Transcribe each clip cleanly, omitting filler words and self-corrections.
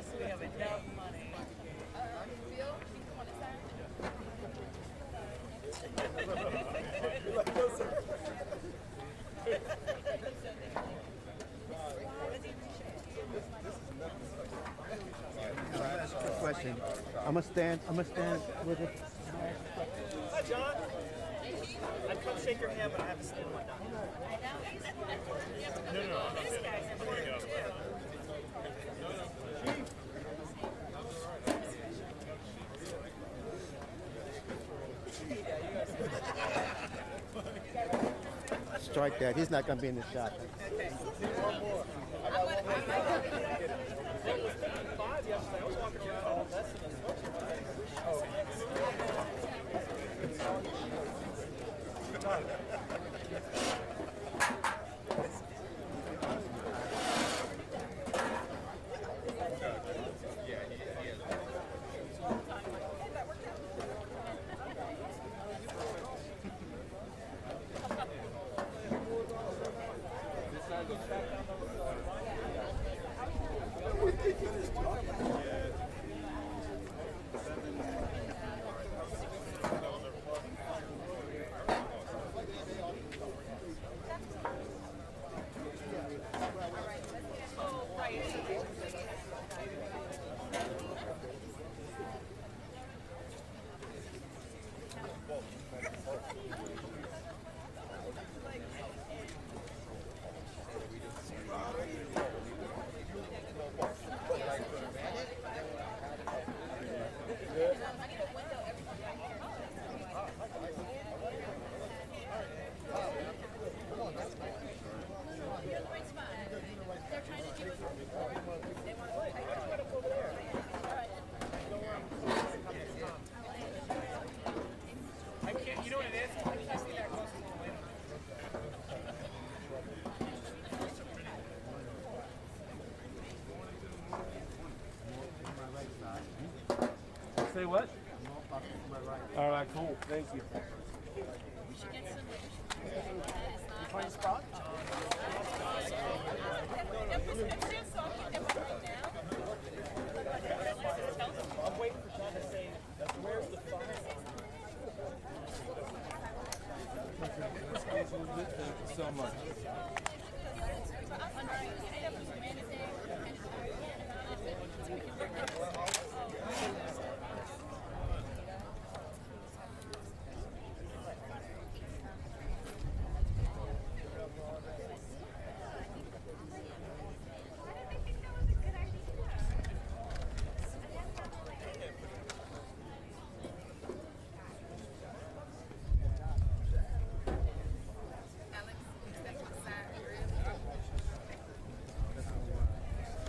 Yes, we have enough money. Bill, can you come on this side? Good question. I'm gonna stand with it. Hi, John. I'd come shake your hand, but I have to stand one down. I know. This guy's important too. Strike that. He's not gonna be in the shot. One more. It was 55 yesterday. I was walking around all Bethesda. You know what it is? I can't see that close to the window. Say what? All right, cool. Thank you. We should get some. Find a spot? I'm waiting for John to say, where's the fire? Thank you so much.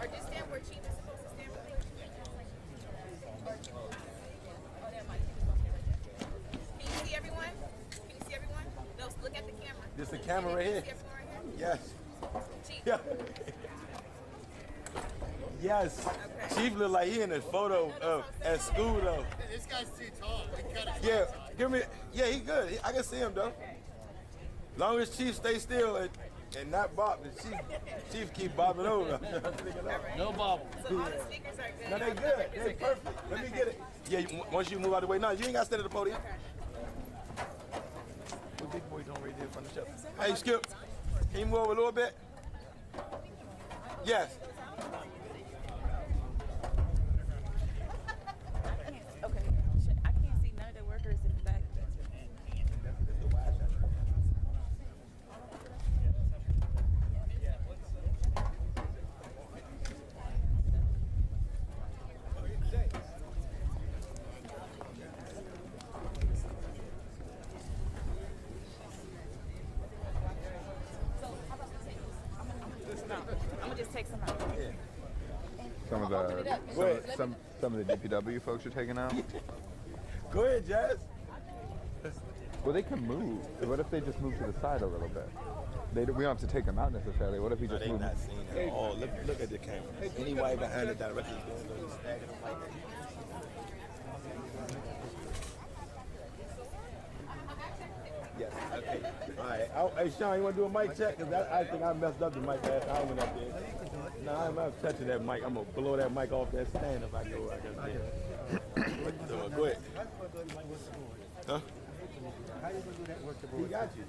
Or just stand where Chief is supposed to stand with me. Oh, never mind. Can you see everyone? Can you see everyone? No, look at the camera. This the camera right Can you here? see everyone right here? Yes. Chief. Yeah. Yes. Okay. Chief look like he in a photo at school though. This guy's too tall. Yeah. Give me. Yeah, he good. I can see him though. Long as Chief stay still and not bob, the Chief keep bobbing over. No bobble. So all the speakers are good. No, they good. They perfect. Let me get it. Yeah, once you move out of the way. No, you ain't got to stand at the podium. What big boy doing right there in front of the show? Hey, Skip. Can you move over a little bit? Yes. Okay. I can't see none of the workers in the back. I'm gonna just take some out. Some of the DPW folks are taking out. Go ahead, Jazz. Well, they can move. What if they just move to the side a little bit? We don't have to take them out necessarily. What if we just They move? not seen at all. Look at the camera. Anybody behind the director is going to stagger them like that. Yes. Okay. All right. Hey, Sean, you want to do a mic check? Because I think I messed up the mic last time I went up there. Nah, I'm not touching that mic. I'm gonna blow that mic off that stand if I go. Go ahead. Huh? How you gonna do that work the He got you.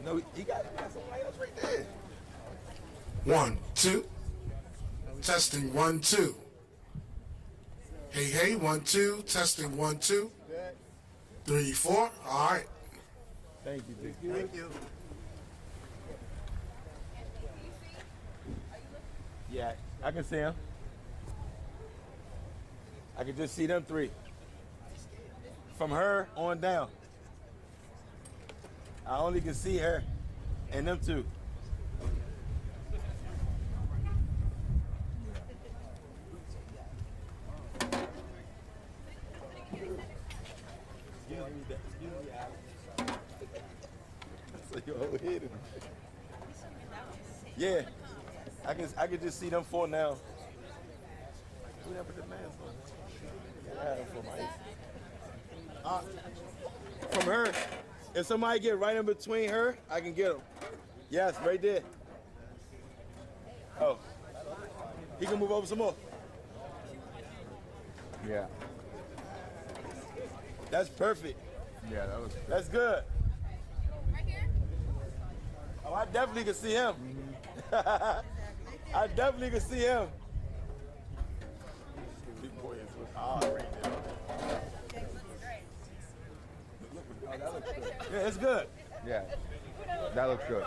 No, he got somebody else right there. 1, 2. Testing 1, 2. Hey, 1, 2. Testing 1, 2. 3, 4. All right. Thank you, Dick. Thank you. Yeah, I can see him. I can just see them three. From her on down. I only can see her and them two. So you overheated him. Yeah, I can just see them four now. Who that put the mask on? Yeah, from her, if somebody get right in between her, I can get them. Yes, right there. Oh, he can move over some more. Yeah. That's perfect. Yeah, that was. That's good. Right here? Oh, I definitely can see him. I definitely can see him. Big boy is hard right now. Yeah, it's good. Yeah. That looks good.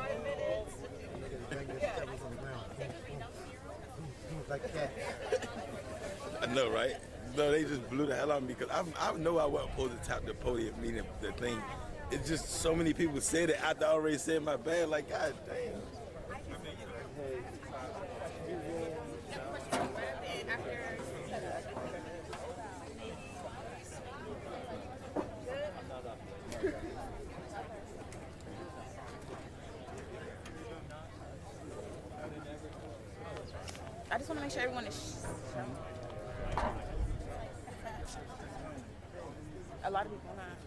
Like that. I know, right? No, they just blew the hell out of me because I know I wasn't supposed to tap the podium, meaning the thing. It's just so many people said it after I already said my bad. Like, God damn. I just want to make sure everyone is. A lot of people not.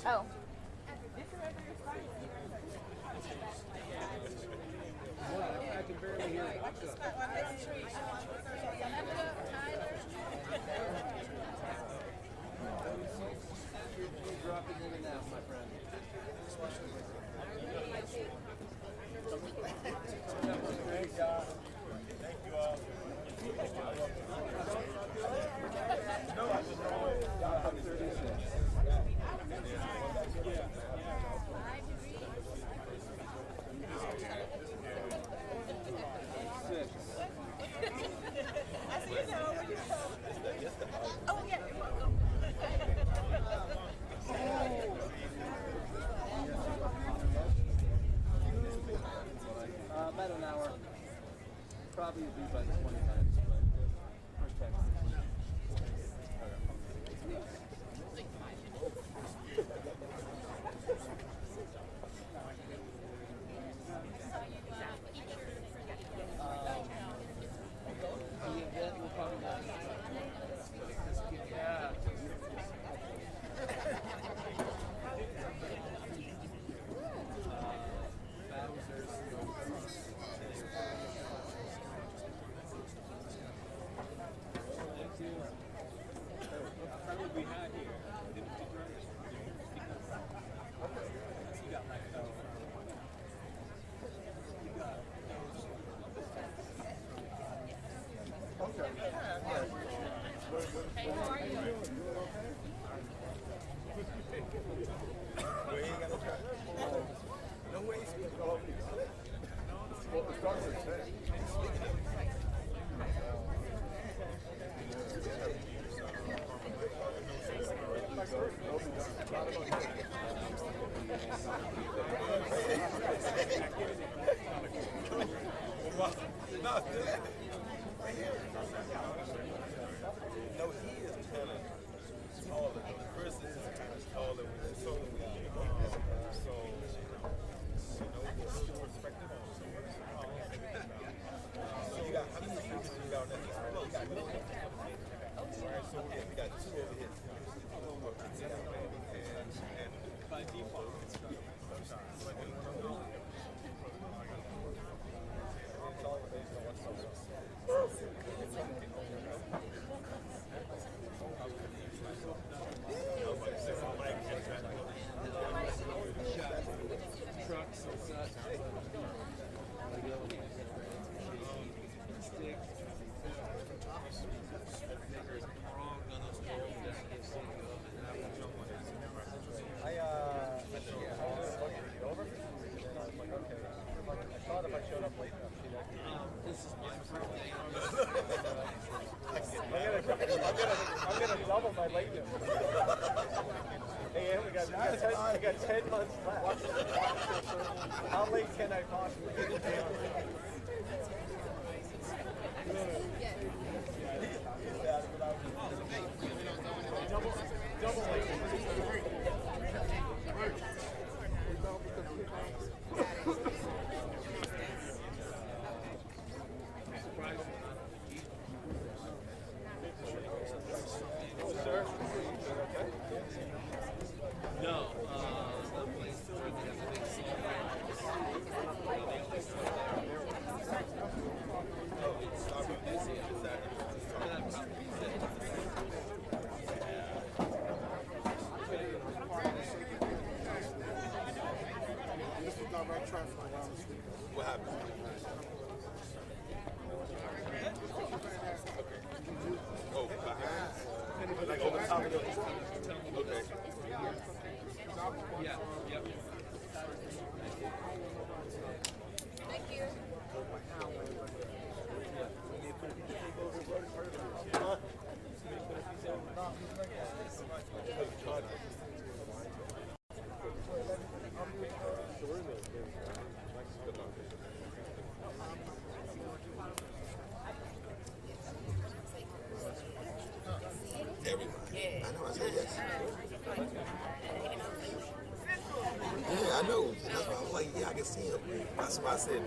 Oh. About an hour. Probably be by the 20 minutes, but first text. No, he is kind of taller. Chris is kind of taller. So, it's still respected. So you got how many students you got next? You got two. Alright, so yeah, we got two over here. And by default, it's I'm gonna double my lateness. Hey, we got 10 months left. How late can I possibly get the day on? Double lateness. What happened? Oh, behind? Like over top of the... Okay. Yeah, yep. Thank you. Everybody. I know, I said yes. Yeah, I know. That's why I was like, yeah, I can see him. That's why I said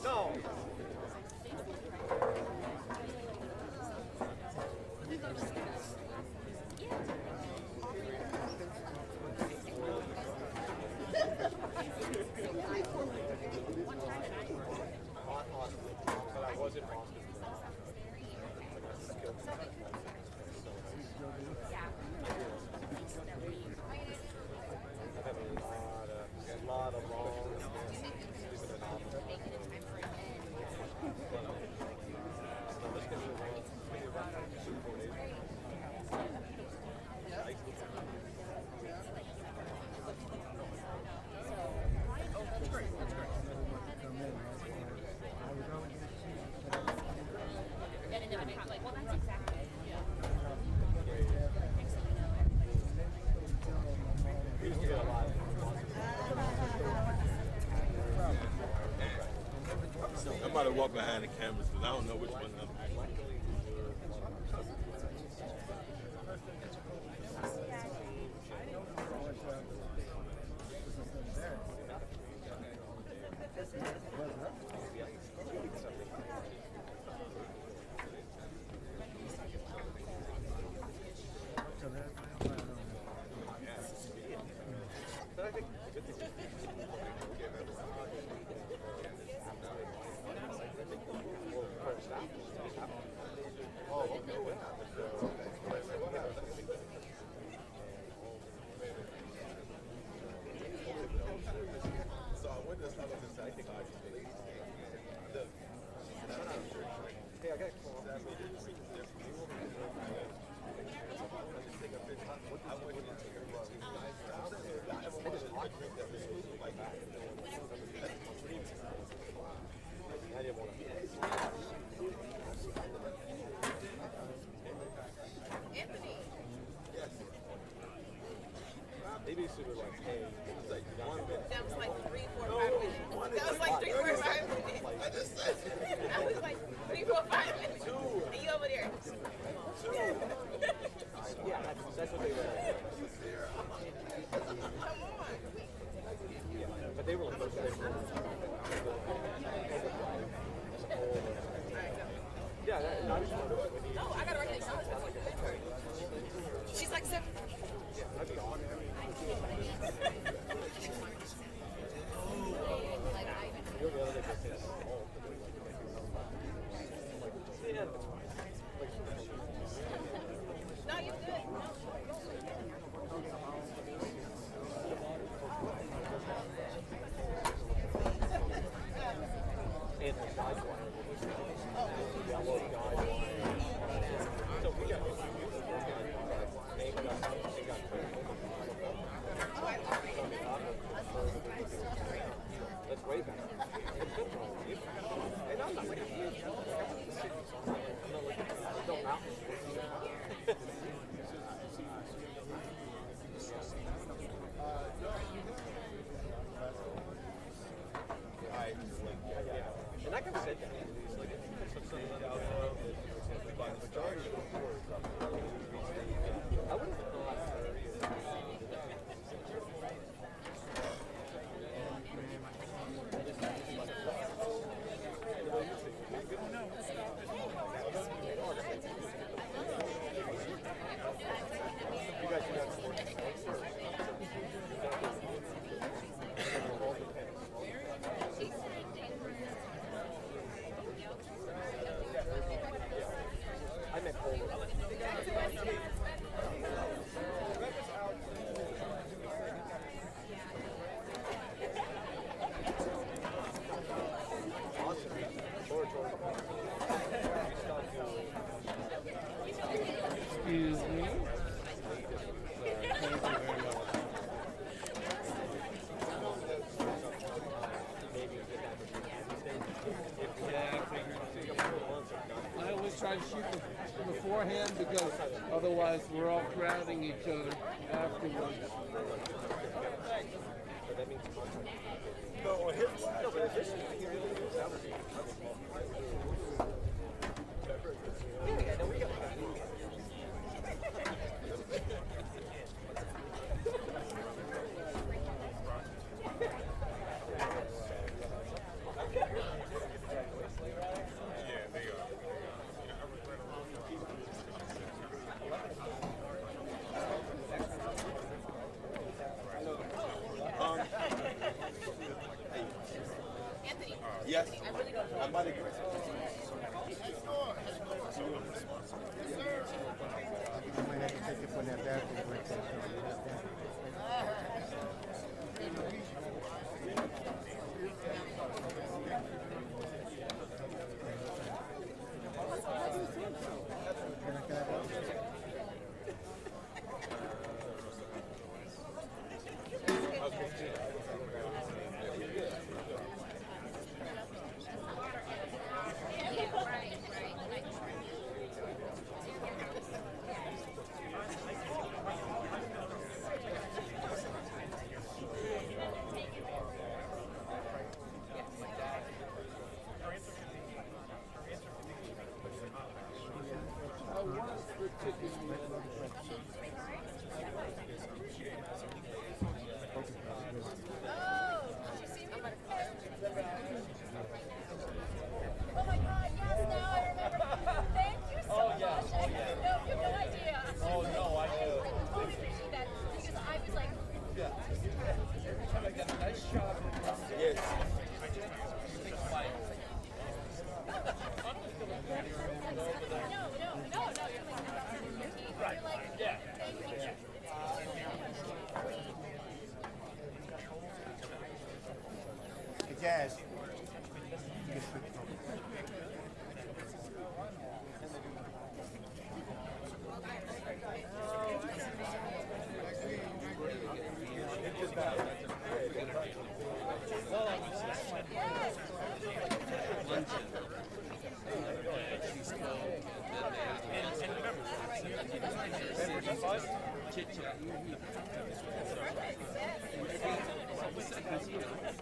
No. But I was in Boston. I've had a lot of long, I'm about to walk behind the cameras because I don't know which one I'm. and the guide wire that was yellow guide wire. So we got they got that's way better. It's good for you. And I'm not like a huge I'm not like no mountains. And I can sit down. I wouldn't have thought. I meant polo. Excuse me. Thank you very much. I always try to shoot beforehand because otherwise we're all crowding each other afterwards. Anthony. Yes. I really don't know. I'm about to get I might have to take it when that bathroom breaks down. Oh my God, yes, now I remember. Thank you so much. You have no idea. Oh no, I do. I totally appreciate that because I was like, Every time I get a nice shot of yes. no, you're thinking about something. Right. You're like, yeah. take a picture. Hey, Jazz.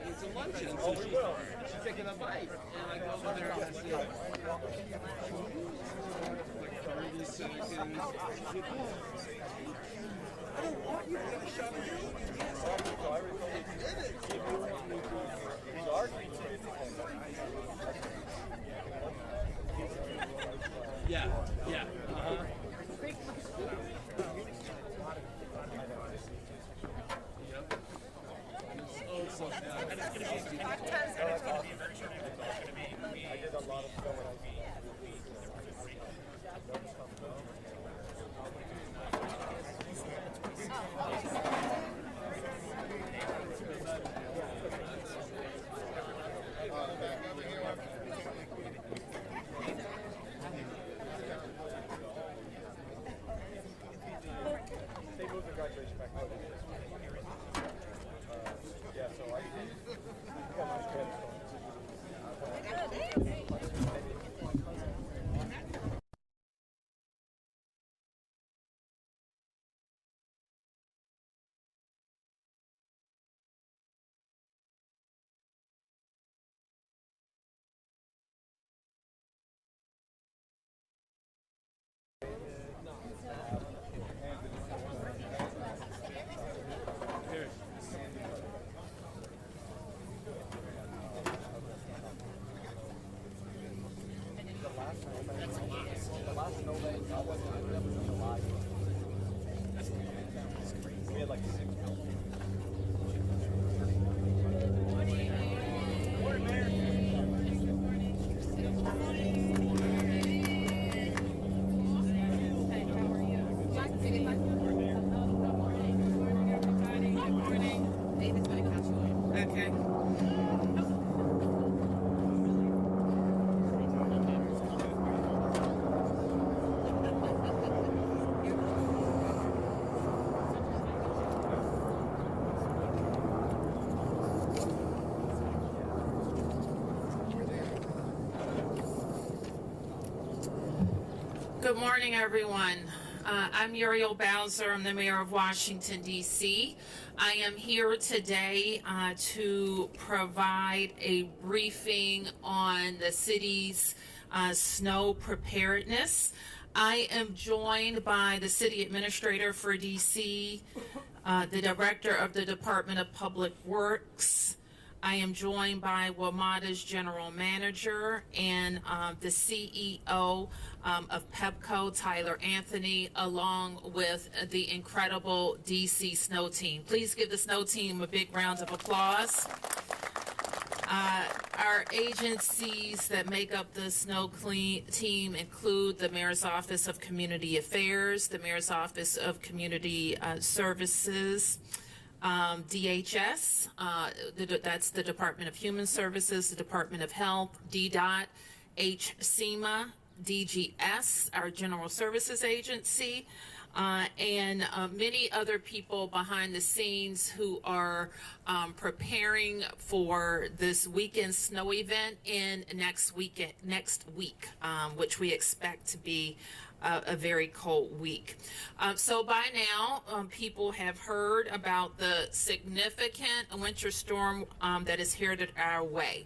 It's a luncheon, so she's taking a bite, and I go over there and I say, like 30 seconds. I don't want you to get a shot of your Yeah, yeah. Back over here. We had like 6 Okay. Good morning, everyone. I'm Muriel Bowser. I'm the mayor of Washington, D.C. I am here today to provide a briefing on the city's snow preparedness. I am joined by the city administrator for D.C., the director of the Department of Public Works. I am joined by WMATA's general manager and the CEO of PEPCO, Tyler Anthony, along with the incredible DC snow team. Please give the snow team a big round of applause. Our agencies that make up the snow team include the Mayor's Office of Community Affairs, the Mayor's Office of Community Services, DHS, that's the Department of Human Services, the Department of Health, DDOT, HCEMA, DGS, our General Services Agency, and many other people behind the scenes who are preparing for this weekend snow event in next week, which we expect to be a very cold week. So by now, people have heard about the significant winter storm that is headed our way.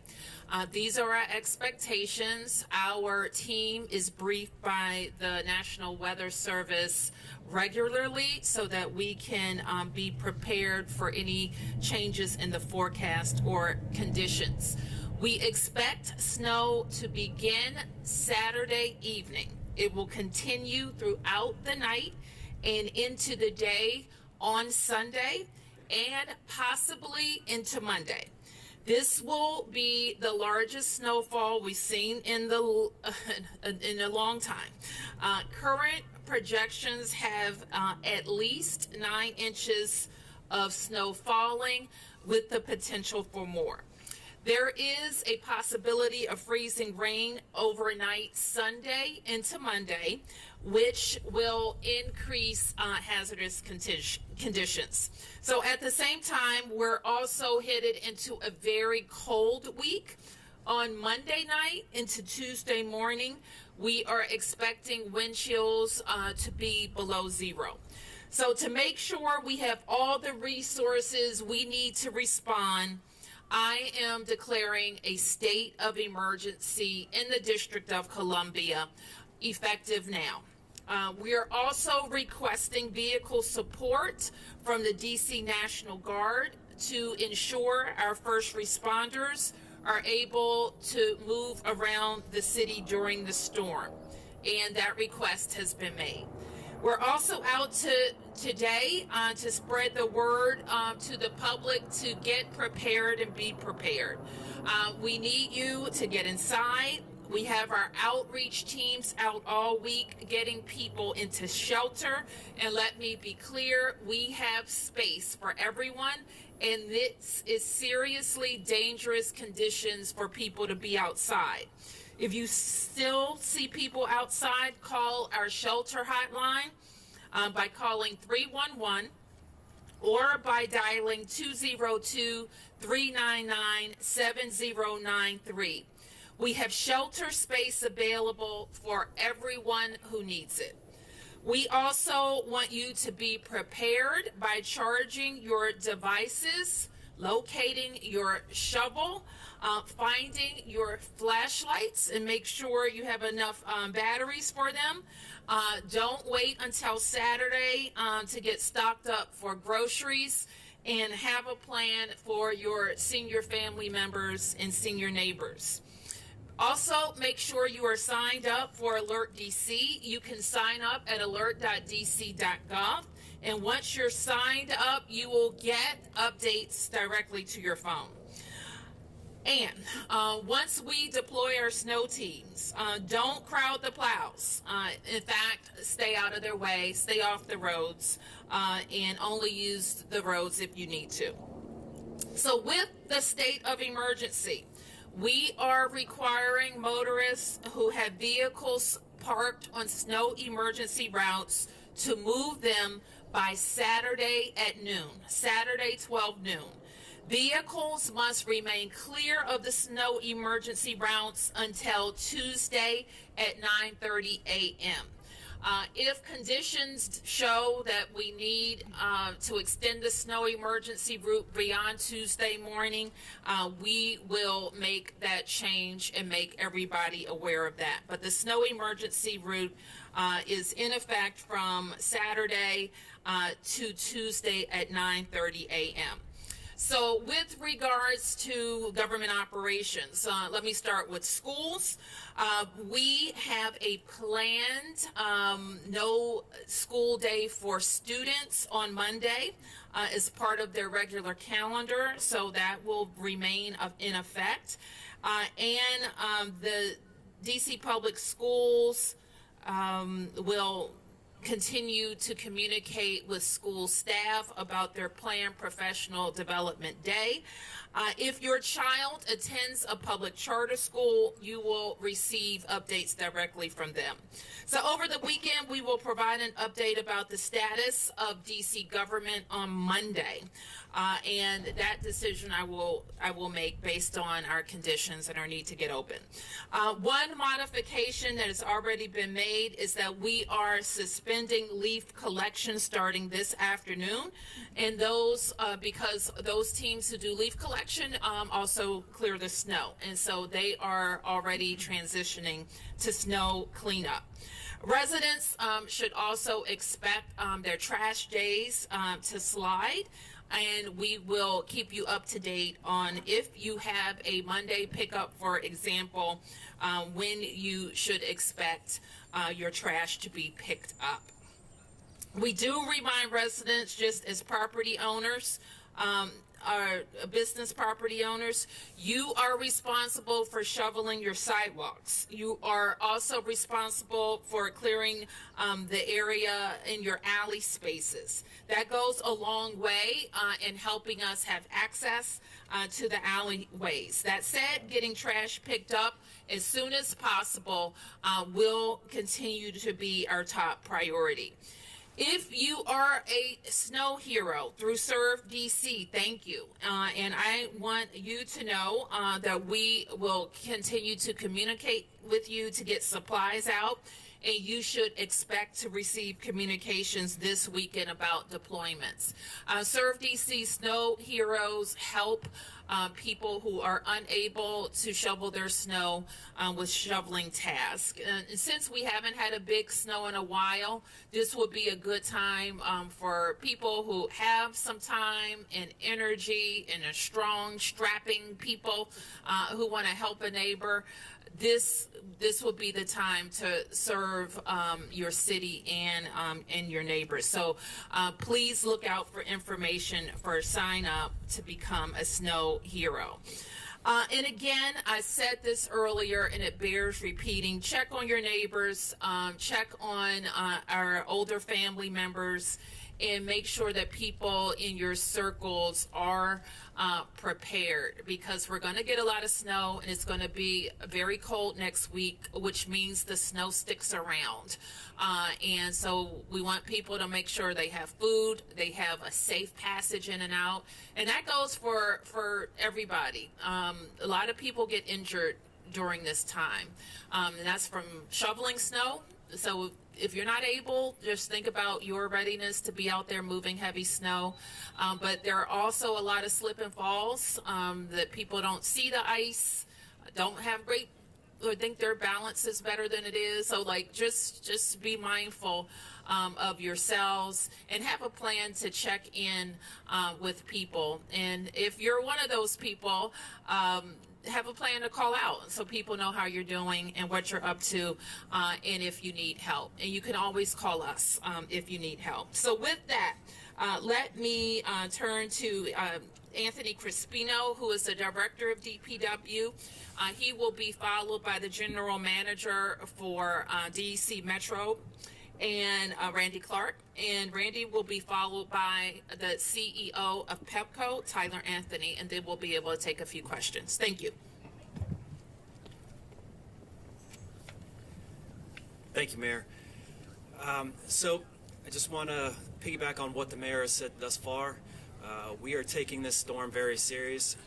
These are our expectations. Our team is briefed by the National Weather Service regularly so that we can be prepared for any changes in the forecast or conditions. We expect snow to begin Saturday evening. It will continue throughout the night and into the day on Sunday and possibly into Monday. This will be the largest snowfall we've seen in a long time. Current projections have at least 9 inches of snow falling with the potential for more. There is a possibility of freezing rain overnight Sunday into Monday, which will increase hazardous conditions. So at the same time, we're also headed into a very cold week. On Monday night into Tuesday morning, we are expecting wind chills to be below 0. So to make sure we have all the resources we need to respond, I am declaring a state of emergency in the District of Columbia, effective now. We are also requesting vehicle support from the DC National Guard to ensure our first responders are able to move around the city during the storm, and that request has been made. We're also out today to spread the word to the public to get prepared and be prepared. We need you to get inside. We have our outreach teams out all week getting people into shelter. And let me be clear, we have space for everyone. And this is seriously dangerous conditions for people to be outside. If you still see people outside, call our shelter hotline by calling 311 or by dialing 202-399-7093. We have shelter space available for everyone who needs it. We also want you to be prepared by charging your devices, locating your shovel, finding your flashlights, and make sure you have enough batteries for them. Don't wait until Saturday to get stocked up for groceries, and have a plan for your senior family members and senior neighbors. Also, make sure you are signed up for Alert DC. You can sign up at alert.dc.gov, and once you're signed up, you will get updates directly to your phone. And once we deploy our snow teams, don't crowd the plows. In fact, stay out of their way, stay off the roads, and only use the roads if you need to. So with the state of emergency, we are requiring motorists who have vehicles parked on snow emergency routes to move them by Saturday at noon, Saturday 12 noon. Vehicles must remain clear of the snow emergency routes until Tuesday at 9:30 a.m. If conditions show that we need to extend the snow emergency route beyond Tuesday morning, we will make that change and make everybody aware of that. But the snow emergency route is in effect from Saturday to Tuesday at 9:30 a.m. So with regards to government operations, let me start with schools. We have a planned no school day for students on Monday as part of their regular calendar, so that will remain in effect. And the DC Public Schools will continue to communicate with school staff about their planned professional development day. If your child attends a public charter school, you will receive updates directly from them. So over the weekend, we will provide an update about the status of DC government on Monday. And that decision I will make based on our conditions and our need to get open. One modification that has already been made is that we are suspending leaf collection starting this afternoon, and those because those teams who do leaf collection also clear the snow, and so they are already transitioning to snow cleanup. Residents should also expect their trash days to slide, and we will keep you up to date on if you have a Monday pickup, for example, when you should expect your trash to be picked up. We do remind residents, just as property owners, our business property owners, you are responsible for shoveling your sidewalks. You are also responsible for clearing the area in your alley spaces. That goes a long way in helping us have access to the alleyways. That said, getting trash picked up as soon as possible will continue to be our top priority. If you are a snow hero through Serve DC, thank you. And I want you to know that we will continue to communicate with you to get supplies out, and you should expect to receive communications this weekend about deployments. Serve DC Snow Heroes help people who are unable to shovel their snow with shoveling tasks. And since we haven't had a big snow in a while, this would be a good time for people who have some time and energy and are strong, strapping people who want to help a neighbor. This will be the time to serve your city and your neighbors. So please look out for information for sign up to become a snow hero. And again, I said this earlier and it bears repeating, check on your neighbors, check on our older family members, and make sure that people in your circles are prepared, because we're going to get a lot of snow and it's going to be very cold next week, which means the snow sticks around. And so we want people to make sure they have food, they have a safe passage in and out. And that goes for everybody. A lot of people get injured during this time. And that's from shoveling snow. So if you're not able, just think about your readiness to be out there moving heavy snow. But there are also a lot of slip and falls that people don't see the ice, don't have great, or think their balance is better than it is. So like just be mindful of yourselves and have a plan to check in with people. And if you're one of those people, have a plan to call out so people know how you're doing and what you're up to, and if you need help. And you can always call us if you need help. So with that, let me turn to Anthony Crispino, who is the director of DPW. He will be followed by the general manager for DC Metro, and Randy Clark. And Randy will be followed by the CEO of Pepco, Tyler Anthony, and then we'll be able to take a few questions. Thank you. Thank you, Mayor. So I just want to piggyback on what the mayor has said thus far. We are taking this storm very serious.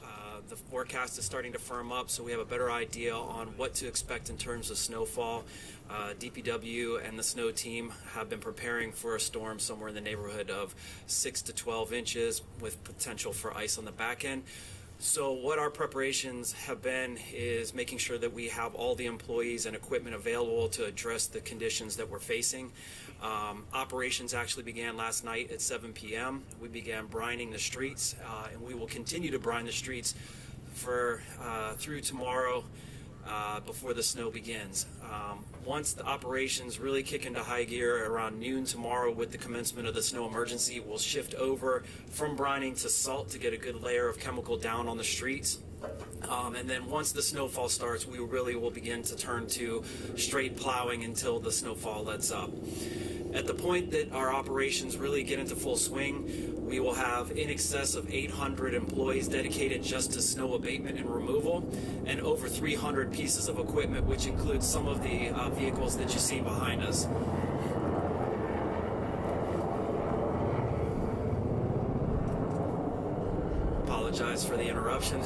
The forecast is starting to firm up, so we have a better idea on what to expect in terms of snowfall. DPW and the snow team have been preparing for a storm somewhere in the neighborhood of 6 to 12 inches with potential for ice on the back end. So what our preparations have been is making sure that we have all the employees and equipment available to address the conditions that we're facing. Operations actually began last night at 7 p.m. We began brining the streets, and we will continue to brine the streets for through tomorrow before the snow begins. Once the operations really kick into high gear around noon tomorrow with the commencement of the snow emergency, we'll shift over from brining to salt to get a good layer of chemical down on the streets. And then once the snowfall starts, we really will begin to turn to straight plowing until the snowfall lets up. At the point that our operations really get into full swing, we will have in excess of 800 employees dedicated just to snow abatement and removal, and over 300 pieces of equipment, which includes some of the vehicles that you see behind us. Apologize for the interruption.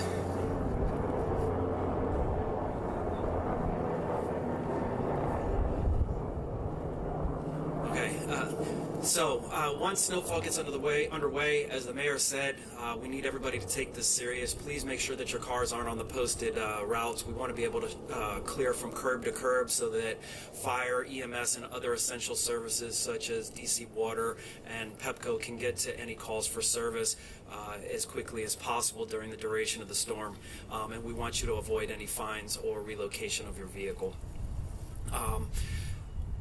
So once snowfall gets underway, as the mayor said, we need everybody to take this serious. Please make sure that your cars aren't on the posted routes. We want to be able to clear from curb to curb so that fire, EMS, and other essential services such as DC Water and Pepco can get to any calls for service as quickly as possible during the duration of the storm. And we want you to avoid any fines or relocation of your vehicle.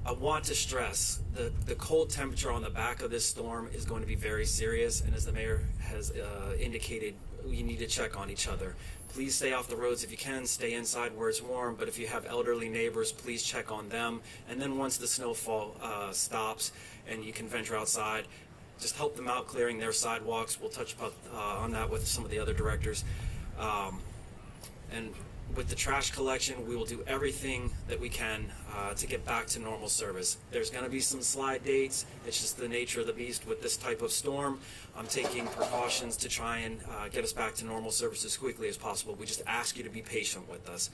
I want to stress the cold temperature on the back of this storm is going to be very serious, and as the mayor has indicated, you need to check on each other. Please stay off the roads if you can, stay inside where it's warm, but if you have elderly neighbors, please check on them. And then once the snowfall stops and you can venture outside, just help them out clearing their sidewalks. We'll touch on that with some of the other directors. And with the trash collection, we will do everything that we can to get back to normal service. There's going to be some slide dates. It's just the nature of the beast with this type of storm. I'm taking precautions to try and get us back to normal service as quickly as possible. We just ask you to be patient with us.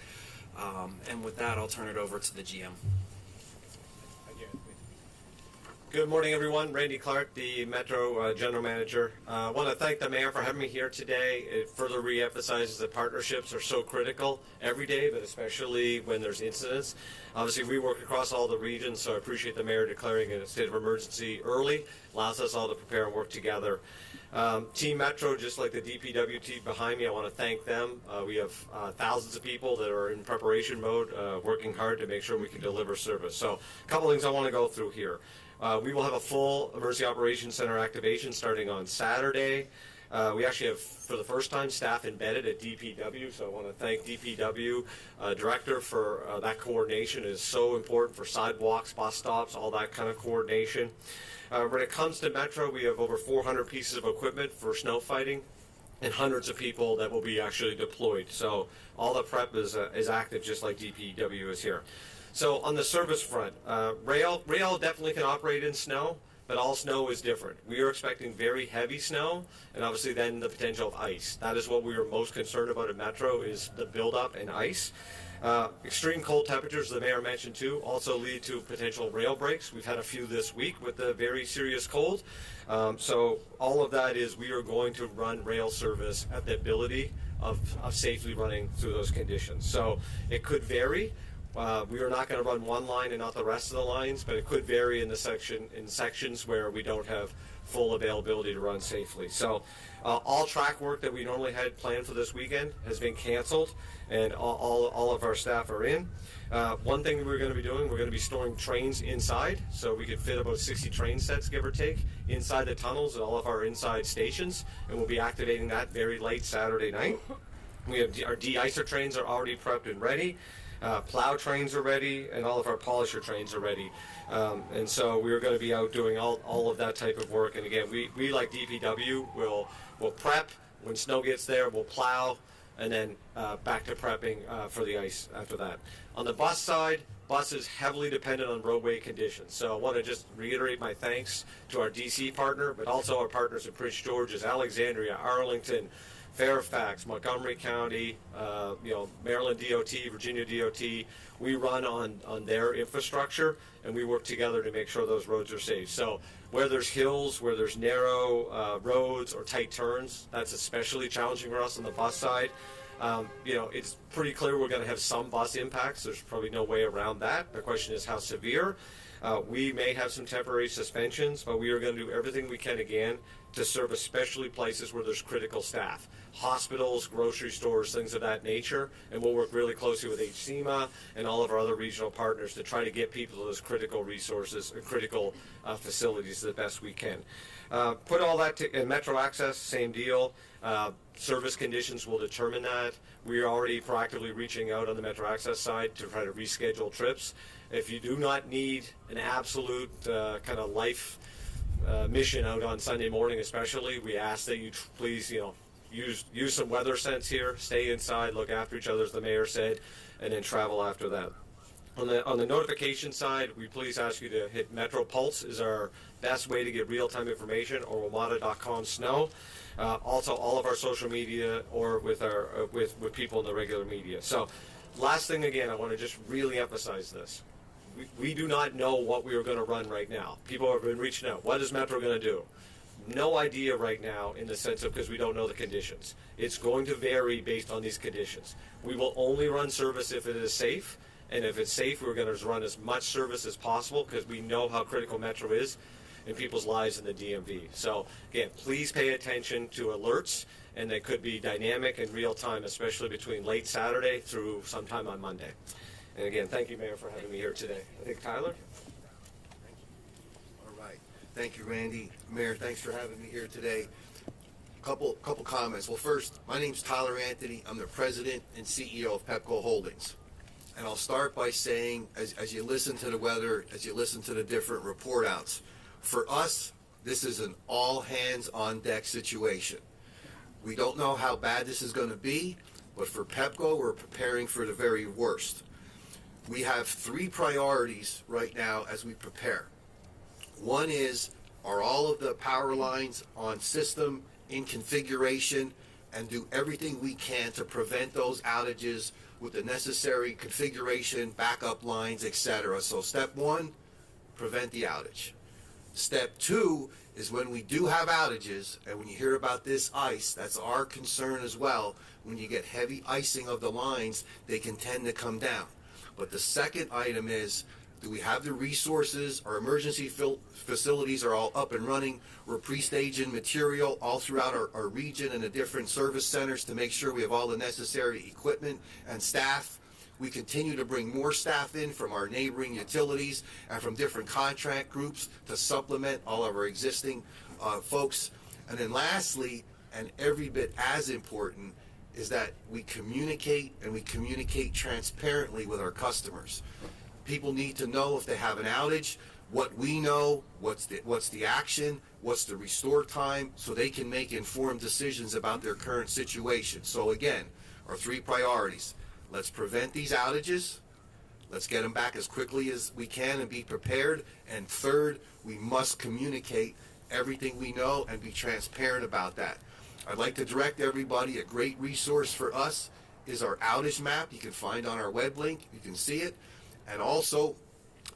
And with that, I'll turn it over to the GM. Good morning, everyone. Randy Clark, the Metro General Manager. I want to thank the Mayor for having me here today. It further re-emphasizes that partnerships are so critical every day, but especially when there's incidents. Obviously, we work across all the regions, so I appreciate the Mayor declaring a state of emergency early. Allows us all to prepare and work together. Team Metro, just like the DPW team behind me, I want to thank them. We have thousands of people that are in preparation mode, working hard to make sure we can deliver service. So a couple things I want to go through here. We will have a full Emergency Operations Center activation starting on Saturday. We actually have, for the first time, staff embedded at DPW, so I want to thank DPW Director for that coordination. It is so important for sidewalks, bus stops, all that kind of coordination. When it comes to Metro, we have over 400 pieces of equipment for snow fighting and hundreds of people that will be actually deployed. So all the prep is active, just like DPW is here. So on the service front, rail definitely can operate in snow, but all snow is different. We are expecting very heavy snow, and obviously then the potential of ice. That is what we are most concerned about at Metro, is the buildup in ice. Extreme cold temperatures, the mayor mentioned too, also lead to potential rail breaks. We've had a few this week with the very serious cold. So all of that is we are going to run rail service at the ability of safely running through those conditions. So it could vary. We are not going to run one line and not the rest of the lines, but it could vary in sections where we don't have full availability to run safely. So all track work that we normally had planned for this weekend has been canceled, and all of our staff are in. One thing we're going to be doing, we're going to be storing trains inside, so we could fit about 60 train sets, give or take, inside the tunnels at all of our inside stations, and we'll be activating that very late Saturday night. We have our de-icer trains are already prepped and ready. Plow trains are ready, and all of our polisher trains are ready. And so we're going to be out doing all of that type of work. And again, we like DPW, will prep. When snow gets there, we'll plow, and then back to prepping for the ice after that. On the bus side, bus is heavily dependent on roadway conditions. So I want to just reiterate my thanks to our DC partner, but also our partners in Prince George's, Alexandria, Arlington, Fairfax, Montgomery County, Maryland DOT, Virginia DOT. We run on their infrastructure, and we work together to make sure those roads are safe. So where there's hills, where there's narrow roads or tight turns, that's especially challenging for us on the bus side. It's pretty clear we're going to have some bus impacts. There's probably no way around that. The question is how severe. We may have some temporary suspensions, but we are going to do everything we can again to serve especially places where there's critical staff. Hospitals, grocery stores, things of that nature, and we'll work really closely with HCMA and all of our other regional partners to try to get people to those critical resources and critical facilities the best we can. Put all that in Metro Access, same deal. Service conditions will determine that. We are already proactively reaching out on the Metro Access side to try to reschedule trips. If you do not need an absolute kind of life mission out on Sunday morning especially, we ask that you please, use some weather sense here, stay inside, look after each other, as the mayor said, and then travel after that. On the notification side, we please ask you to hit Metro Pulse is our best way to get real-time information, or WMATA.com/snow. Also, all of our social media or with people in the regular media. So, last thing again, I want to just really emphasize this. We do not know what we are going to run right now. People have been reaching out. What is Metro going to do? No idea right now, in the sense of, because we don't know the conditions. It's going to vary based on these conditions. We will only run service if it is safe, and if it's safe, we're going to run as much service as possible because we know how critical Metro is in people's lives in the DMV. So again, please pay attention to alerts, and they could be dynamic and real time, especially between late Saturday through sometime on Monday. And again, thank you, Mayor, for having me here today. I think Tyler? All right. Thank you, Randy. Mayor, thanks for having me here today. Couple comments. Well, first, my name's Tyler Anthony. I'm the president and CEO of Pepco Holdings. And I'll start by saying, as you listen to the weather, as you listen to the different report outs, for us, this is an all-hands-on-deck situation. We don't know how bad this is going to be, but for Pepco, we're preparing for the very worst. We have 3 priorities right now as we prepare. One is, are all of the power lines on system, in configuration, and do everything we can to prevent those outages with the necessary configuration, backup lines, etc. So step 1, prevent the outage. Step 2 is when we do have outages, and when you hear about this ice, that's our concern as well. When you get heavy icing of the lines, they can tend to come down. But the second item is, do we have the resources? Our emergency facilities are all up and running. We're pre-staging material all throughout our region and the different service centers to make sure we have all the necessary equipment and staff. We continue to bring more staff in from our neighboring utilities and from different contract groups to supplement all of our existing folks. And then lastly, and every bit as important, is that we communicate, and we communicate transparently with our customers. People need to know if they have an outage, what we know, what's the action, what's the restore time, so they can make informed decisions about their current situation. So again, our 3 priorities. Let's prevent these outages. Let's get them back as quickly as we can and be prepared. And third, we must communicate everything we know and be transparent about that. I'd like to direct everybody, a great resource for us is our outage map. You can find on our web link. You can see it. And also,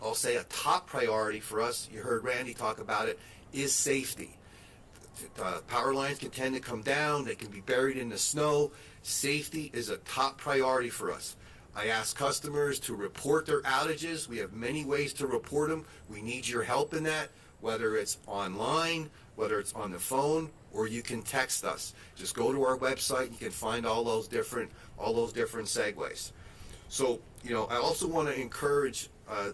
I'll say a top priority for us, you heard Randy talk about it, is safety. Power lines can tend to come down. They can be buried in the snow. Safety is a top priority for us. I ask customers to report their outages. We have many ways to report them. We need your help in that, whether it's online, whether it's on the phone, or you can text us. Just go to our website. You can find all those different segues. So, you know, I also want to encourage,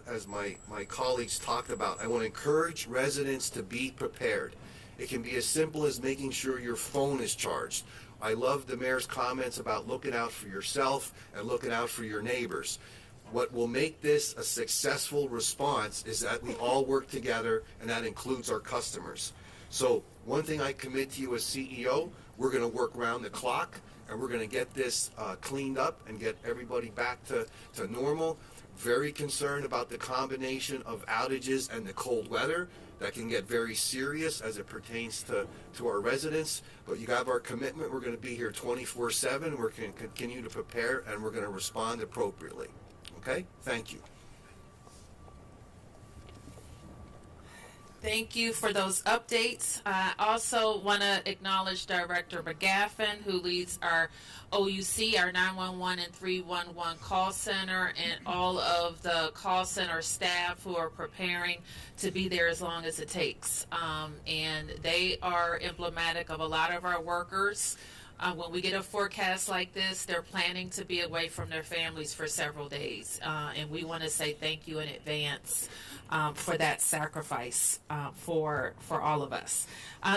as my colleagues talked about, I want to encourage residents to be prepared. It can be as simple as making sure your phone is charged. I love the mayor's comments about looking out for yourself and looking out for your neighbors. What will make this a successful response is that we all work together, and that includes our customers. So one thing I commit to you as CEO, we're going to work around the clock, and we're going to get this cleaned up and get everybody back to normal. Very concerned about the combination of outages and the cold weather. That can get very serious as it pertains to our residents. But you have our commitment. We're going to be here 24/7. We're going to continue to prepare, and we're going to respond appropriately. Okay? Thank you. Thank you for those updates. I also want to acknowledge Director McGaffin, who leads our OUC, our 911 and 311 call center, and all of the call center staff who are preparing to be there as long as it takes. And they are emblematic of a lot of our workers. When we get a forecast like this, they're planning to be away from their families for several days. And we want to say thank you in advance for that sacrifice for all of us.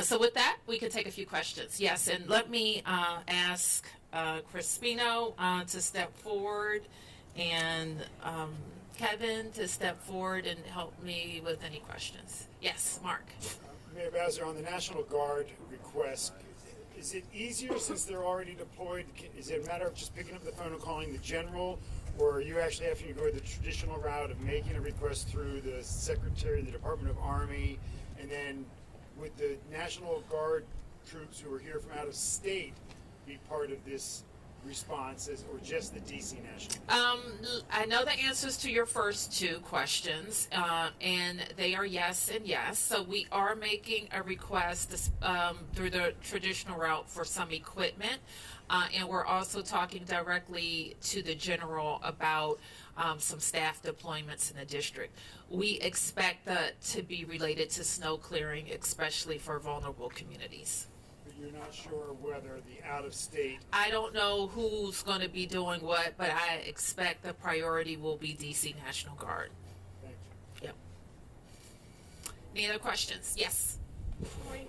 So with that, we can take a few questions. Yes, and let me ask Crispino to step forward, and Kevin to step forward and help me with any questions. Yes, Mark. Mayor Bowser, on the National Guard request, is it easier since they're already deployed? Is it a matter of just picking up the phone and calling the general, or are you actually having to go the traditional route of making a request through the Secretary of the Department of Army, and then would the National Guard troops who are here from out of state be part of this response, or just the DC National? I know the answers to your first two questions, and they are yes and yes. So we are making a request through the traditional route for some equipment, and we're also talking directly to the general about some staff deployments in the district. We expect that to be related to snow clearing, especially for vulnerable communities. You're not sure whether the out-of-state... I don't know who's going to be doing what, but I expect the priority will be DC National Guard. Thank you. Yep. Any other questions? Yes. Morning.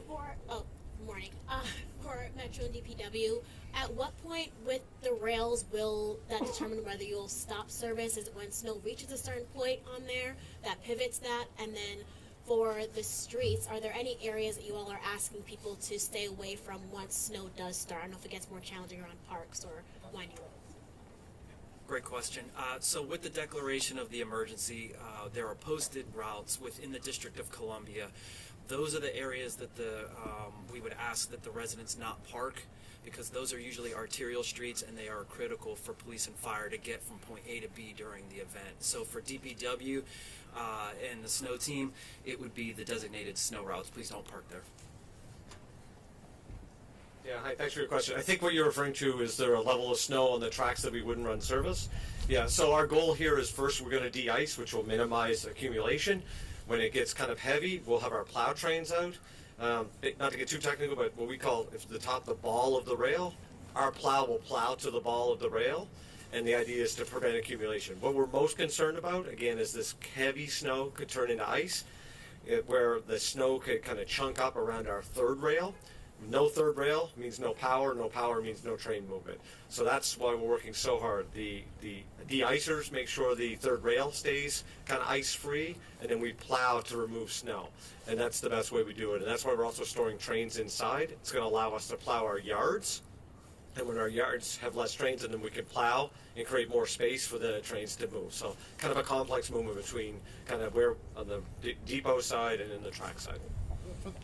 For Metro and DPW, at what point with the rails will that determine whether you'll stop service? Is it when snow reaches a certain point on there that pivots that? And then for the streets, are there any areas that you all are asking people to stay away from once snow does start? I don't know if it gets more challenging around parks or winding roads. Great question. So with the declaration of the emergency, there are posted routes within the District of Columbia. Those are the areas that we would ask that the residents not park, because those are usually arterial streets and they are critical for police and fire to get from point A to B during the event. So for DPW and the snow team, it would be the designated snow routes. Please don't park there. Yeah, hi, thanks for your question. I think what you're referring to is there a level of snow on the tracks that we wouldn't run service? Yeah, so our goal here is first we're going to de-ice, which will minimize accumulation. When it gets kind of heavy, we'll have our plow trains out. Not to get too technical, but what we call, if the ball of the rail, our plow will plow to the ball of the rail, and the idea is to prevent accumulation. What we're most concerned about, again, is this heavy snow could turn into ice, where the snow could kind of chunk up around our third rail. No third rail means no power means no train movement. So that's why we're working so hard. The de-icers make sure the third rail stays kind of ice-free, and then we plow to remove snow. And that's the best way we do it. And that's why we're also storing trains inside. It's going to allow us to plow our yards. And when our yards have less trains in them, we can plow and create more space for the trains to move. So kind of a complex movement between kind of where on the depot side and in the track side.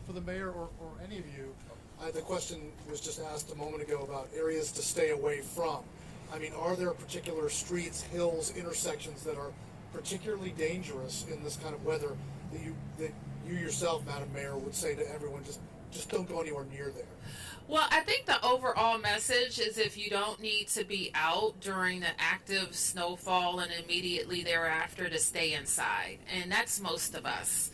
For the mayor or any of you, the question was just asked a moment ago about areas to stay away from. I mean, are there particular streets, hills, intersections that are particularly dangerous in this kind of weather that you yourself, Madam Mayor, would say to everyone, just don't go anywhere near there? Well, I think the overall message is if you don't need to be out during the active snowfall and immediately thereafter, to stay inside. And that's most of us.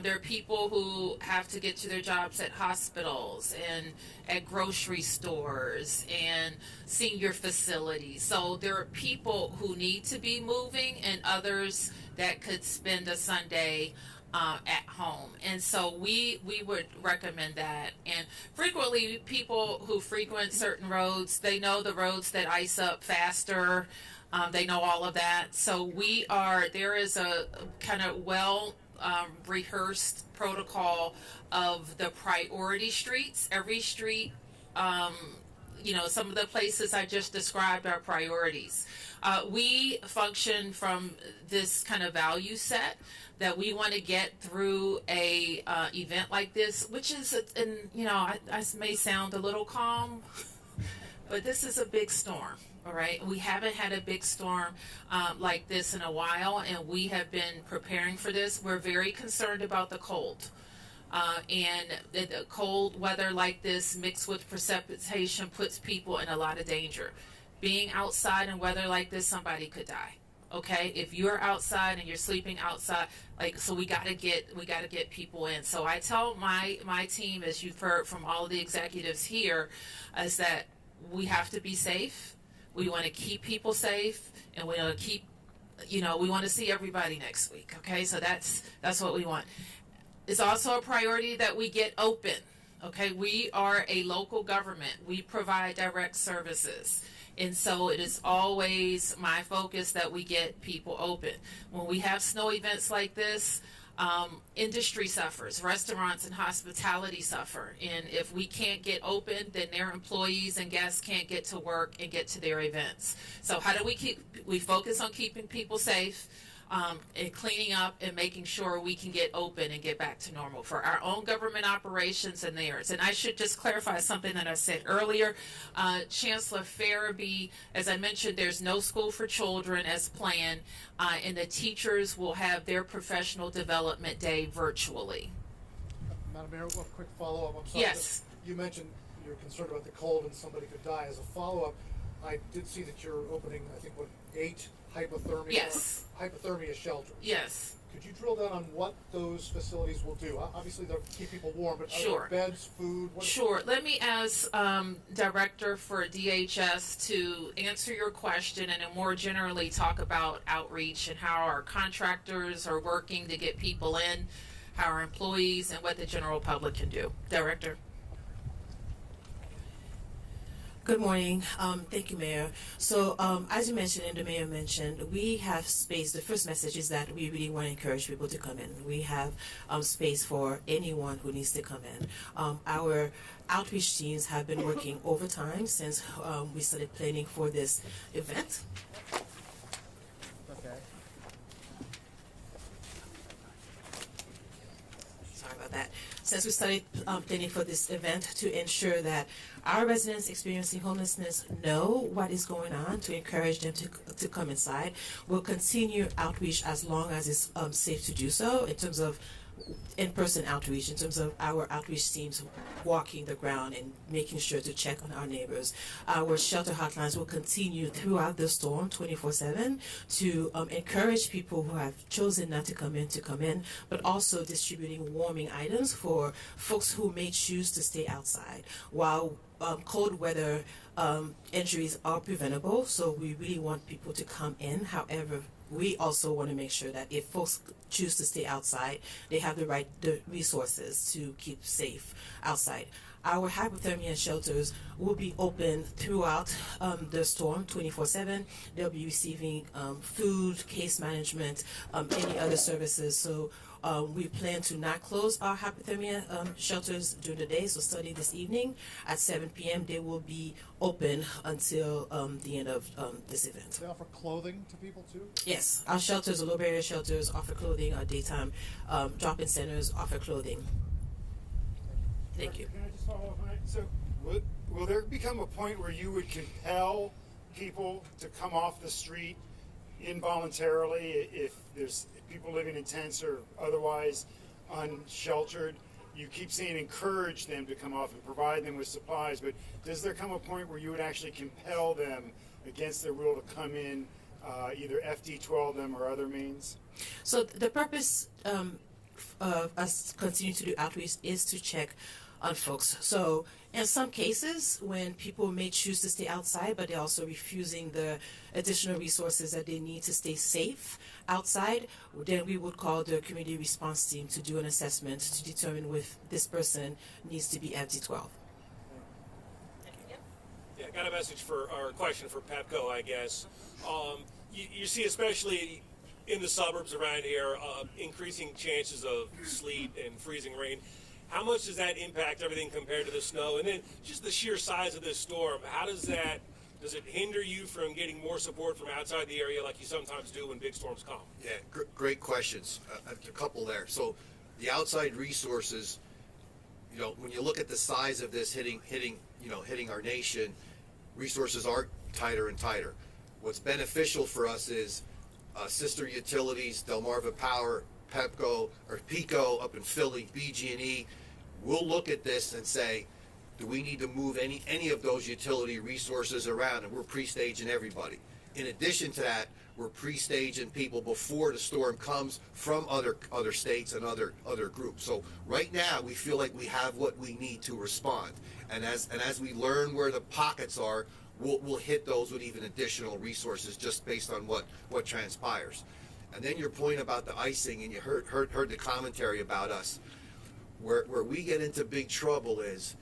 There are people who have to get to their jobs at hospitals and at grocery stores and senior facilities. So there are people who need to be moving and others that could spend a Sunday at home. And so we would recommend that. And frequently people who frequent certain roads, they know the roads that ice up faster. They know all of that. So there is a kind of rehearsed protocol of the priority streets. Every street, some of the places I just described are priorities. We function from this kind of value set that we want to get through a event like this, which is, I may sound a little calm, but this is a big storm. All right, we haven't had a big storm like this in a while, and we have been preparing for this. We're very concerned about the cold. And the cold weather like this mixed with precipitation puts people in a lot of danger. Being outside in weather like this, somebody could die. Okay, if you're outside and you're sleeping outside, so we got to get people in. So I tell my team, as you've heard from all of the executives here, is that we have to be safe. We want to keep people safe, and we want to keep, we want to see everybody next week. Okay, so that's what we want. It's also a priority that we get open. Okay, we are a local government. We provide direct services. And so it is always my focus that we get people open. When we have snow events like this, industry suffers, restaurants and hospitality suffer. And if we can't get open, then their employees and guests can't get to work and get to their events. So how do we focus on keeping people safe, and cleaning up and making sure we can get open and get back to normal for our own government operations and theirs. And I should just clarify something that I said earlier. Chancellor Farabee, as I mentioned, there's no school for children as planned, and the teachers will have their professional development day virtually. Madam Mayor, one quick follow-up. I'm sorry. Yes. You mentioned you're concerned about the cold and somebody could die. As a follow-up, I did see that you're opening, 8 hypothermia shelters. Yes. Could you drill down on what those facilities will do? Obviously, they'll keep people warm, but are there beds, food? Sure. Let me ask Director for DHS to answer your question and then more generally talk about outreach and how our contractors are working to get people in, how our employees, and what the general public can do. Director. Good morning. Thank you, Mayor. So as you mentioned and the Mayor mentioned, we have space. The first message is that we really want to encourage people to come in. We have space for anyone who needs to come in. Our outreach teams have been working overtime since we started planning for this event. Okay. Sorry about that. Since we started planning for this event to ensure that our residents experiencing homelessness know what is going on, to encourage them to come inside. We'll continue outreach as long as it's safe to do so in terms of in-person outreach, in terms of our outreach teams walking the ground and making sure to check on our neighbors. Our shelter hotlines will continue throughout the storm 24/7 to encourage people who have chosen not to come in, but also distributing warming items for folks who may choose to stay outside. While cold weather injuries are preventable, so we really want people to come in. However, we also want to make sure that if folks choose to stay outside, they have the resources to keep safe outside. Our hypothermia shelters will be open throughout the storm 24/7. They'll be receiving food, case management, any other services. So we plan to not close our hypothermia shelters during the day. So starting this evening at 7 p.m., they will be open until the end of this event. They offer clothing to people too? Yes, our shelters, the low barrier shelters, offer clothing. Our daytime drop-in centers offer clothing. Thank you. Can I just follow up on it? So will there become a point where you would compel people to come off the street involuntarily if there's people living in tents or otherwise unsheltered? You keep saying encourage them to come off and provide them with supplies, but does there come a point where you would actually compel them against their will to come in, either FD12 them or other means? So the purpose of us continuing to do outreach is to check on folks. So in some cases, when people may choose to stay outside, but they're also refusing the additional resources that they need to stay safe outside, then we would call the community response team to do an assessment to determine if this person needs to be FD12. Yeah, got a message for, or a question for Pepco, I guess. You see, especially in the suburbs around here, increasing chances of sleet and freezing rain. How much does that impact everything compared to the snow? And then just the sheer size of this storm, how does it hinder you from getting more support from outside the area like you sometimes do when big storms come? Yeah, great questions. A couple there. So the outside resources, when you look at the size of this hitting our nation, resources are tighter and tighter. What's beneficial for us is sister utilities, Delmarva Power, Pepco, or PECO up in Philly, BG&E. We'll look at this and say, do we need to move any of those utility resources around? And we're pre-staging everybody. In addition to that, we're pre-staging people before the storm comes from other states and other groups. So right now, we feel like we have what we need to respond. And as we learn where the pockets are, we'll hit those with even additional resources just based on what transpires. And then your point about the icing, and you heard the commentary about us. Where we get into big trouble is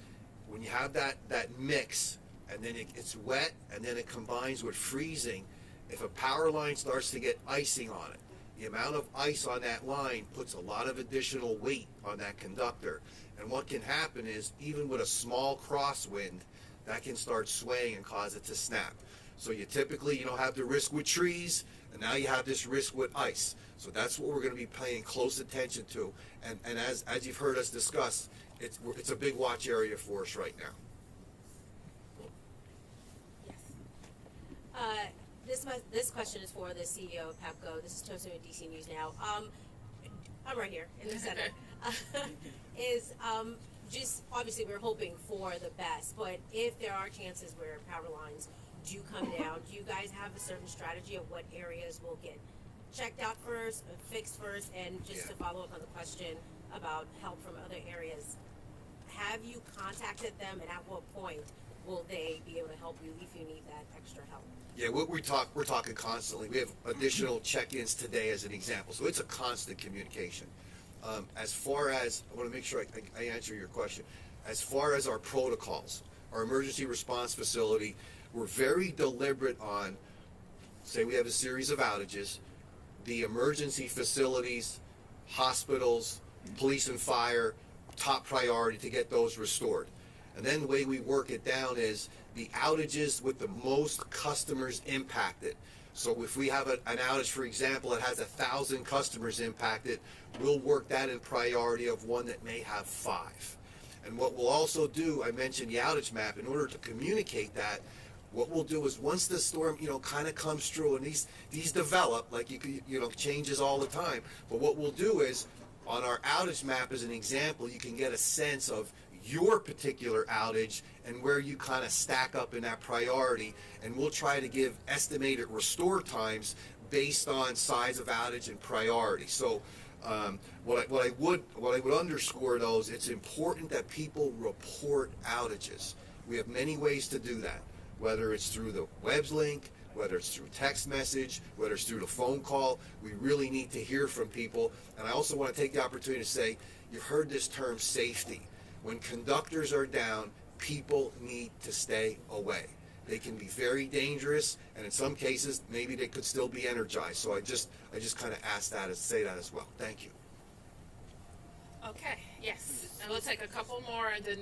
when you have that mix, and then it's wet, and then it combines with freezing. If a power line starts to get icing on it, the amount of ice on that line puts a lot of additional weight on that conductor. And what can happen is, even with a small crosswind, that can start swaying and cause it to snap. So you typically, have the risk with trees, and now you have this risk with ice. So that's what we're going to be paying close attention to. And as you've heard us discuss, it's a big watch area for us right now. This question is for the CEO of Pepco. This is Tosin with DC News Now. I'm right here in the center. Just obviously we're hoping for the best, but if there are chances where power lines do come down, do you guys have a certain strategy of what areas will get checked out first, fixed first? And just to follow up on the question about help from other areas, have you contacted them, and at what point will they be able to help you if you need that extra help? Yeah, we're talking constantly. We have additional check-ins today as an example, so it's a constant communication. As far as, I want to make sure I answer your question. As far as our protocols, our emergency response facility, we're very deliberate on, say we have a series of outages, the emergency facilities, hospitals, police and fire, top priority to get those restored. And then the way we work it down is the outages with the most customers impacted. So if we have an outage, for example, that has 1,000 customers impacted, we'll work that in priority of one that may have 5. And what we'll also do, I mentioned the outage map, in order to communicate that, what we'll do is once the storm, kind of comes through, and these develop, like changes all the time. But what we'll do is, on our outage map as an example, you can get a sense of your particular outage and where you kind of stack up in that priority, and we'll try to give estimated restore times based on size of outage and priority. So what I would underscore though is it's important that people report outages. We have many ways to do that, whether it's through the webs link, whether it's through text message, whether it's through the phone call. We really need to hear from people. And I also want to take the opportunity to say, you've heard this term safety. When conductors are down, people need to stay away. They can be very dangerous, and in some cases, maybe they could still be energized. So I just kind of say that as well. Thank you. Okay, yes. And we'll take a couple more, and then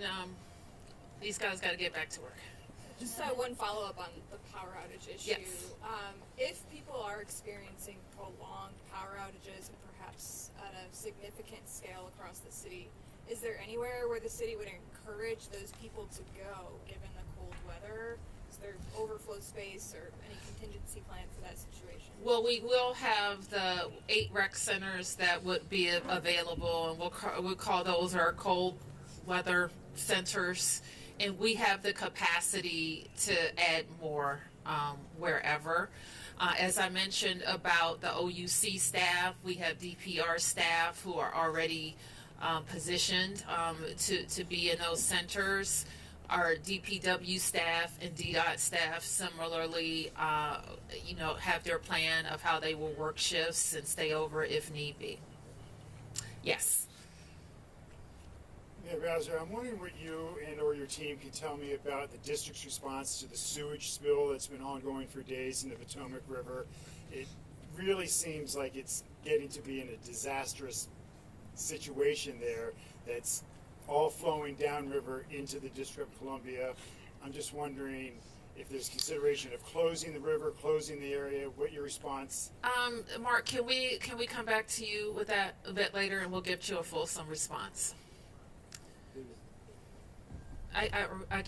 these guys got to get back to work. Just one follow-up on the power outage issue. Yes. If people are experiencing prolonged power outages, and perhaps at a significant scale across the city, is there anywhere where the city would encourage those people to go, given the cold weather? Is there overflow space or any contingency plan for that situation? Well, we will have the 8 rec centers that would be available, and we'll call those our cold weather centers, and we have the capacity to add more wherever. As I mentioned about the OUC staff, we have DPR staff who are already positioned to be in those centers. Our DPW staff and DDOT staff similarly, have their plan of how they will work shifts and stay over if need be. Yes. Yeah, Bowser, I'm wondering what you and or your team can tell me about the district's response to the sewage spill that's been ongoing for days in the Potomac River. It really seems like it's getting to be in a disastrous situation there that's all flowing downriver into the District of Columbia. I'm just wondering if there's consideration of closing the river, closing the area, what your response? Mark, can we come back to you with that a bit later, and we'll get you a fulsome response. I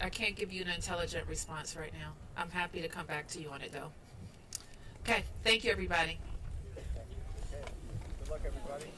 can't give you an intelligent response right now. I'm happy to come back to you on it though. Okay, thank you everybody. Good luck everybody.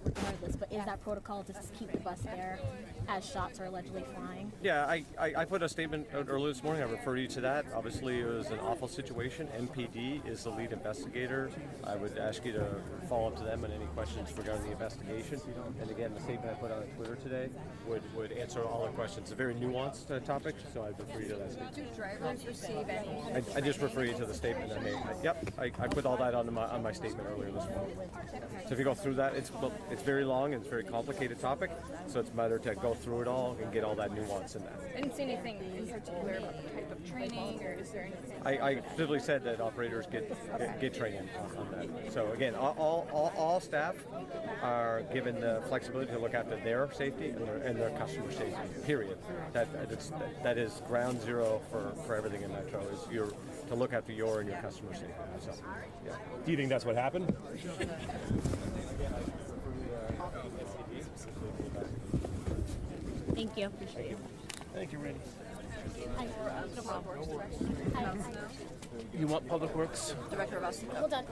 Regardless, but is that protocol to just keep the bus there as shots are allegedly flying? Yeah, I put a statement out earlier this morning. I refer you to that. Obviously, it was an awful situation. MPD is the lead investigator. I would ask you to follow up to them on any questions regarding the investigation. And again, the statement I put on Twitter today would answer all the questions. It's a very nuanced topic, so I'd refer you to that statement. Do drivers receive any? I just refer you to the statement I made. Yep, I put all that on my statement earlier this morning. So if you go through that, it's very long and it's a very complicated topic, so it's a matter to go through it all and get all that nuance in that. I didn't see anything in particular about the type of training, or is there anything? I specifically said that operators get training on that. So again, all staff are given the flexibility to look after their safety and their customer safety. Period. That is ground zero for everything in Metro. Is to look after your and your customer safety. So, yeah. Do you think that's what happened? Thank you. Appreciate it. Thank you, Randy. No problem. You want Public Works? Director of us. Hold on.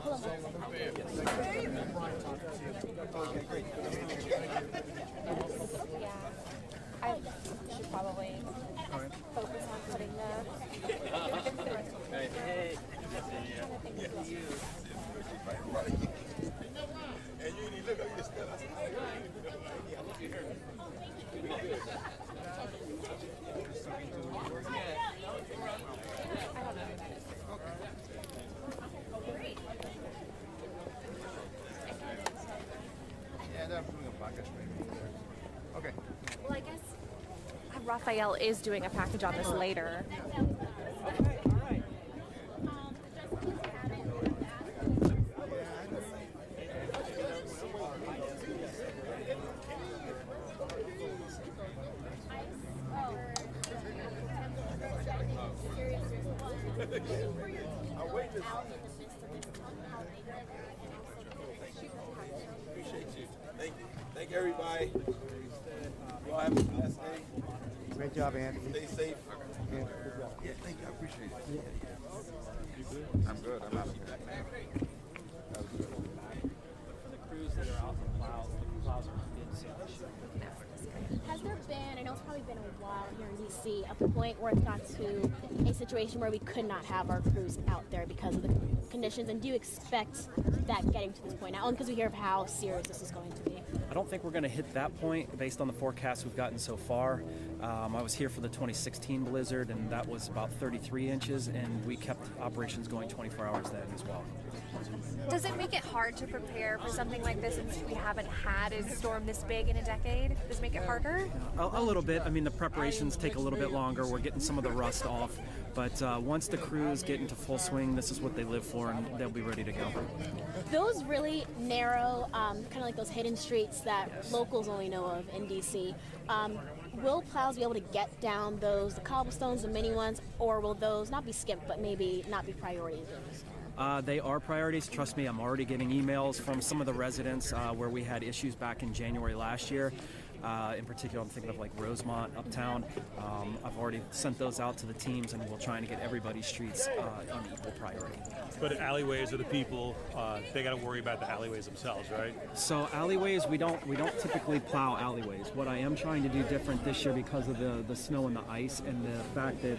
Yeah. I should probably focus on putting the. Hey. And you need to look at your stuff. Yeah, they're doing a package maybe. Okay. Well, I guess Raphael is doing a package on this later. Thank you, everybody. Y'all have a blessed day. Great job, Anthony. Stay safe. Yeah. Yeah, thank you. I appreciate it. You good? I'm good. I'm out of here. That was good. sure they're out for plows. The plows are good to see. Has there been, I know it's probably been a while here in DC, a point where it got to a situation where we could not have our crews out there because of the conditions, and do you expect that getting to this point now? Only because we hear of how serious this is going to be. I don't think we're going to hit that point based on the forecast we've gotten so far. I was here for the 2016 blizzard, and that was about 33 inches, and we kept operations going 24 hours then as well. Does it make it hard to prepare for something like this since we haven't had a storm this big in a decade? Does it make it harder? A little bit. I mean, the preparations take a little bit longer. We're getting some of the rust off. But once the crews get into full swing, this is what they live for, and they'll be ready to go. Those really narrow, kind of like those hidden streets that locals only know of in DC, will plows be able to get down those, the cobblestones, the mini ones, or will those not be skipped, but maybe not be priorities? They are priorities. Trust me, I'm already getting emails from some of the residents where we had issues back in January last year. In particular, I'm thinking of like Rosemont, Uptown. I've already sent those out to the teams, and we're trying to get everybody's streets on equal priority. But alleyways are the people, they got to worry about the alleyways themselves, right? So alleyways, we don't typically plow alleyways. What I am trying to do different this year because of the snow and the ice and the fact that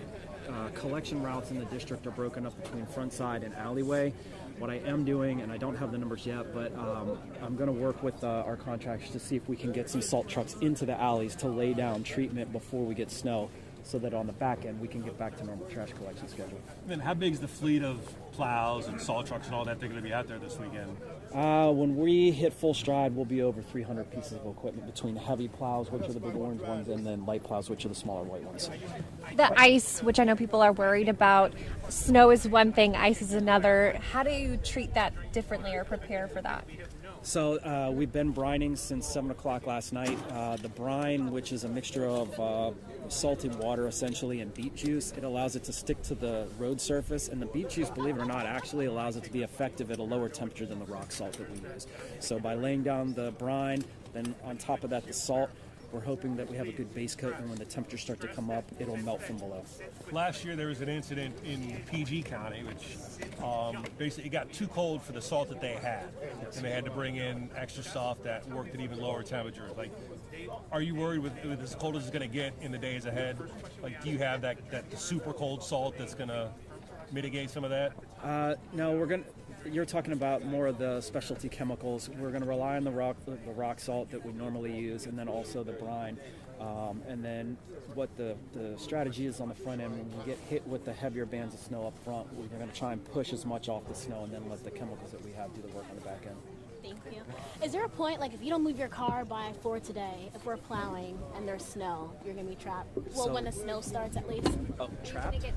collection routes in the district are broken up between front side and alleyway. What I am doing, and I don't have the numbers yet, but I'm going to work with our contractors to see if we can get some salt trucks into the alleys to lay down treatment before we get snow, so that on the back end we can get back to normal trash collection schedule. And then how big is the fleet of plows and salt trucks and all that they're going to be out there this weekend? When we hit full stride, we'll be over 300 pieces of equipment between heavy plows, which are the big orange ones, and then light plows, which are the smaller white ones. The ice, which I know people are worried about, snow is one thing, ice is another. How do you treat that differently or prepare for that? So we've been brining since 7 o'clock last night. The brine, which is a mixture of salted water essentially and beet juice, it allows it to stick to the road surface, and the beet juice, believe it or not, actually allows it to be effective at a lower temperature than the rock salt that we use. So by laying down the brine, then on top of that the salt, we're hoping that we have a good base coat, and when the temperatures start to come up, it'll melt from below. Last year there was an incident in PG County, which basically it got too cold for the salt that they had, and they had to bring in extra stuff that worked at even lower temperatures. Like, are you worried with as cold as it's going to get in the days ahead? Like, do you have that super cold salt that's going to mitigate some of that? No, you're talking about more of the specialty chemicals. We're going to rely on the rock salt that we normally use, and then also the brine. And then what the strategy is on the front end, when we get hit with the heavier bands of snow up front, we're going to try and push as much off the snow and then let the chemicals that we have do the work on the back end. Thank you. Is there a point, like if you don't move your car by 4 today, if we're plowing and there's snow, you're going to be trapped? Well, when the snow starts at least. Oh, trapped? Okay.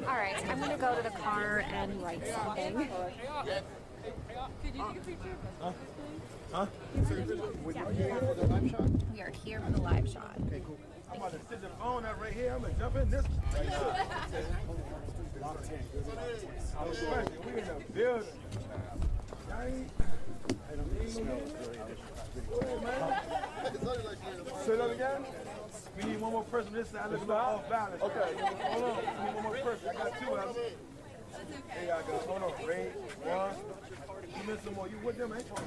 All right, I'm going to go to the car and write something. Could you take a picture? Huh? We are here for the live shot. Okay, cool. I'm about to sit the phone up right here. I'm going to jump in this. We in the building. Say that again? We need one more person this side. Let's go off balance. Okay. Hold on. We need one more person. I got 2 of them. There y'all go. Hold on. Ready? 1. You missed some more. You with them, ain't you? All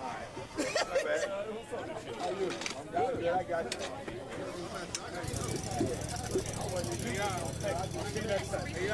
right. Not bad. How you? I'm good. I got you. I want you to be out. Hey, I'll give you next time. Hey,